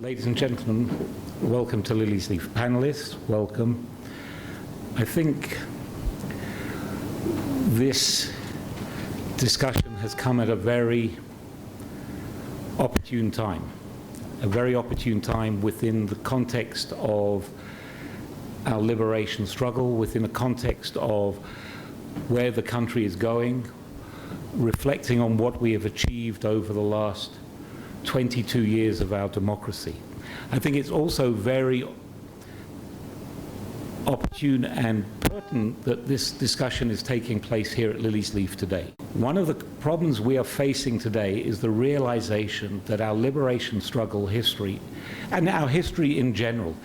Ladies and gentlemen, welcome to Liliesleaf. Panelists, welcome. I think this discussion has come at a very opportune time within the context of our liberation struggle, within the context of where the country is going, reflecting on what we have achieved over the last 22 years of our democracy. I think it's also very opportune and pertinent that this discussion is taking place here at Liliesleaf today. One of the problems we are facing today is the realization that our liberation struggle history, and our history in general,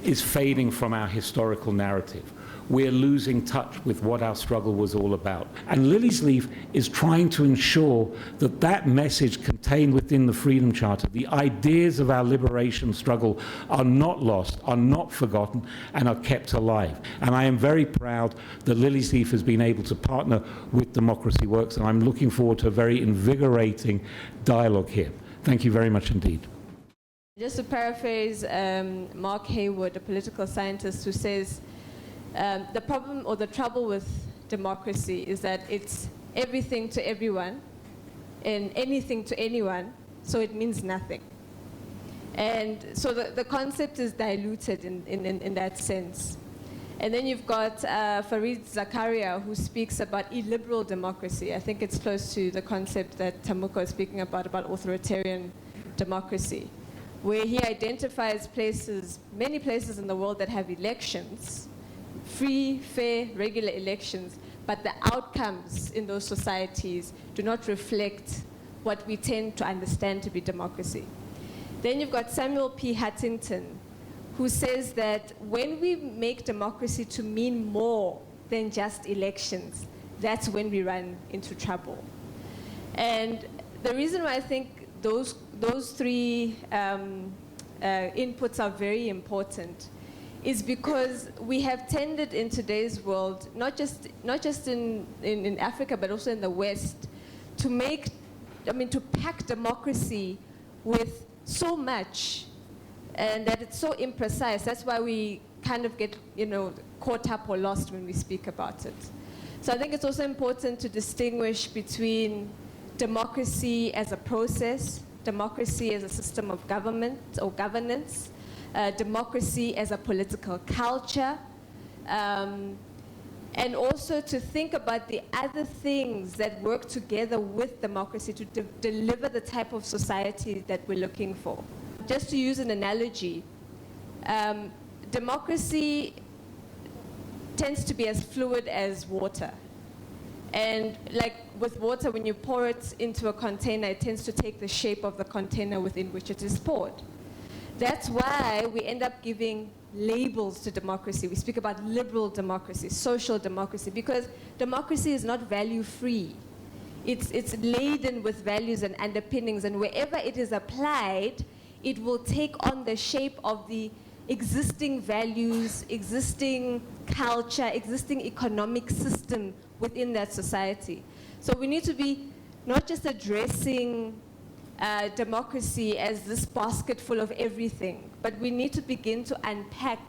is fading from our historical narrative. We're losing touch with what our struggle was all about. And Liliesleaf is trying to ensure that that message contained within the Freedom Charter, the ideas of our liberation struggle, are not lost, are not forgotten, and are kept alive. And I am very proud that Liliesleaf has been able to partner with Democracy Works, and I'm looking forward to a very invigorating dialogue here. Thank you very much indeed. Just to paraphrase Mark Haywood, a political scientist, who says, the problem or the trouble with democracy is that it's everything to everyone and anything to anyone, so it means nothing. And so the concept is diluted in that sense. And then you've got Fareed Zakaria, who speaks about illiberal democracy. I think it's close to the concept that Tamuka is speaking about authoritarian democracy, where he identifies places, many places in the world that have elections, free, fair, regular elections, but the outcomes in those societies do not reflect what we tend to understand to be democracy. Then you've got Samuel P. Huntington, who says that when we make democracy to mean more than just elections, that's when we run into trouble. And the reason why I think those three inputs are very important is because we have tended in today's world, not just in Africa, but also in the West, to pack democracy with so much, and that it's so imprecise. That's why we kind of get, caught up or lost when we speak about it. So I think it's also important to distinguish between democracy as a process, democracy as a system of government or governance, democracy as a political culture, and also to think about the other things that work together with democracy to deliver the type of society that we're looking for. Just to use an analogy, democracy tends to be as fluid as water. And like with water, when you pour it into a container, it tends to take the shape of the container within which it is poured. That's why we end up giving labels to democracy. We speak about liberal democracy, social democracy, because democracy is not value-free. It's laden with values and underpinnings, and wherever it is applied, it will take on the shape of the existing values, existing culture, existing economic system within that society. So we need to be not just addressing democracy as this basket full of everything, but we need to begin to unpack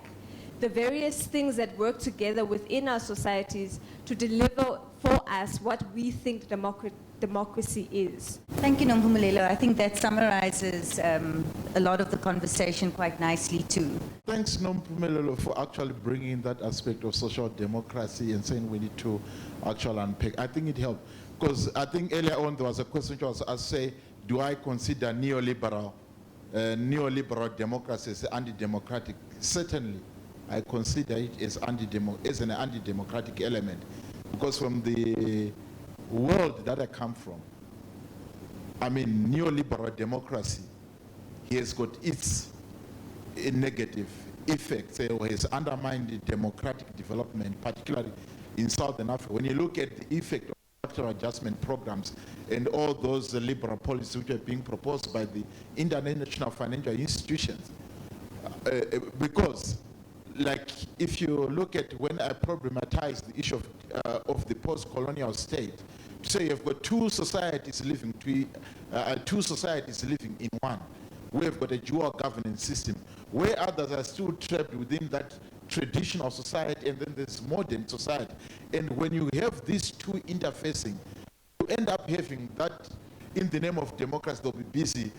the various things that work together within our societies to deliver for us what we think democracy is. Thank you, Nompumelelo. I think that summarizes a lot of the conversation quite nicely too. Thanks, Nompumelelo, for actually bringing that aspect of social democracy and saying we need to actually unpack. I think it helped, because I think earlier on there was a question which was asked, say, do I consider neoliberal democracy as anti-democratic? Certainly, I consider it as an anti-democratic element, because from the world that I come from, neoliberal democracy has got its negative effects, or has undermined democratic development, particularly in Southern Africa. When you look at the effect of structural adjustment programs and all those liberal policies which are being proposed by the international financial institutions, because, like, if you look at when I problematize the issue of the post-colonial state, to say you've got two societies living in one, we have got a dual governance system, where others are still trapped within that traditional society, and then there's modern society. And when you have these two interfacing, you end up having that, in the name of democracy, they'll be busy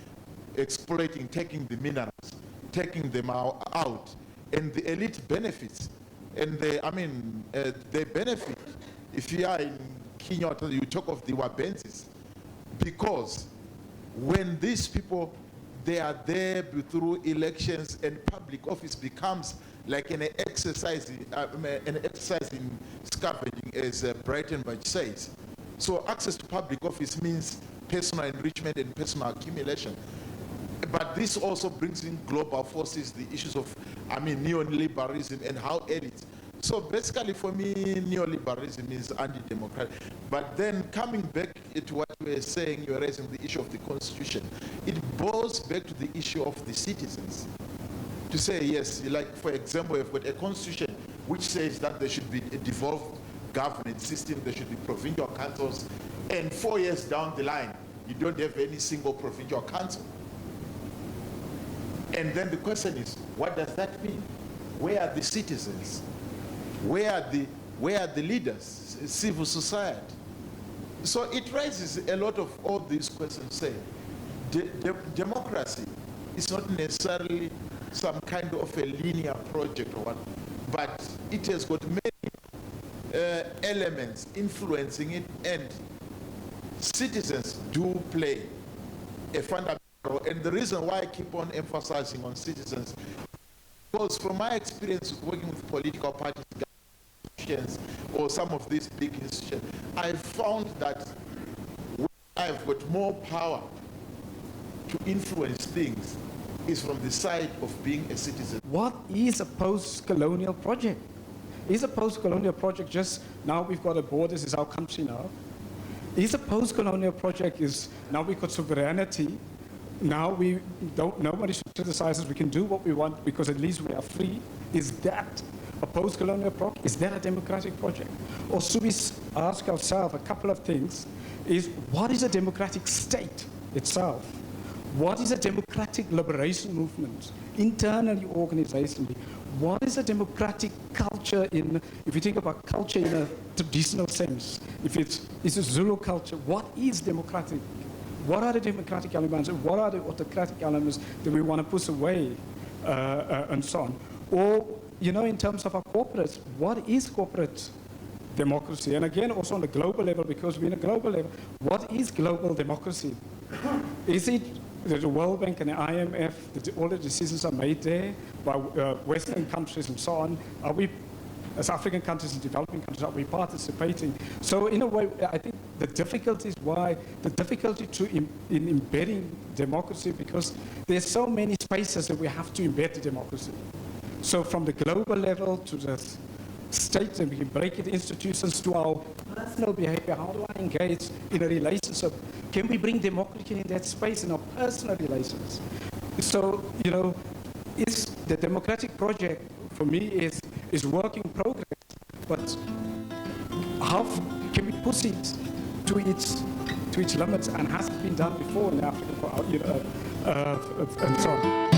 exploiting, taking the minerals, taking them out, and the elite benefits. And they benefit. If you are in Kenya, you talk of the Wabensis, because when these people, they are there through elections, and public office becomes like an exercise in scavenging, as Breitenbach says. So access to public office means personal enrichment and personal accumulation. But this also brings in global forces, the issues of, neoliberalism and how elites. So basically for me, neoliberalism is anti-democratic. But then coming back to what you were saying, you were raising the issue of the constitution. It boils back to the issue of the citizens. To say, yes, like for example, we've got a constitution which says that there should be a devolved governance system, there should be provincial councils, and 4 years down the line, you don't have any single provincial council. And then the question is, what does that mean? Where are the citizens? Where are the leaders, civil society? So it raises a lot of all these questions, saying democracy is not necessarily some kind of a linear project or what, but it has got many elements influencing it, and citizens do play a fundamental role. And the reason why I keep on emphasizing on citizens, because from my experience working with political parties or some of these big institutions, I found that I've got more power to influence things is from the side of being a citizen. What is a post-colonial project? Is a post-colonial project just now we've got a border, this is our country now? Is a post-colonial project is now we've got sovereignty, now we don't, nobody should criticize us, we can do what we want because at least we are free? Is that a post-colonial project? Is that a democratic project? Or should we ask ourselves a couple of things? Is what is a democratic state itself? What is a democratic liberation movement, internally, organizationally? What is a democratic culture if you think about culture in a traditional sense, if it's a Zulu culture, what is democratic? What are the democratic elements and what are the autocratic elements that we want to push away and so on? Or, in terms of our corporates, what is corporate democracy? And again, also on the global level, because we're in a global level, what is global democracy? Is it the World Bank and the IMF, all the decisions are made there by Western countries and so on? Are we, as African countries and developing countries, are we participating? So in a way, I think the difficulty in embedding democracy, because there's so many spaces that we have to embed the democracy. So from the global level to the state, and we can break it institutions to our personal behavior. How do I engage in a relationship? Can we bring democracy in that space in our personal relations? So, is the democratic project for me is work in progress, but how can we push it to its limits, and has it been done before in Africa, and so on?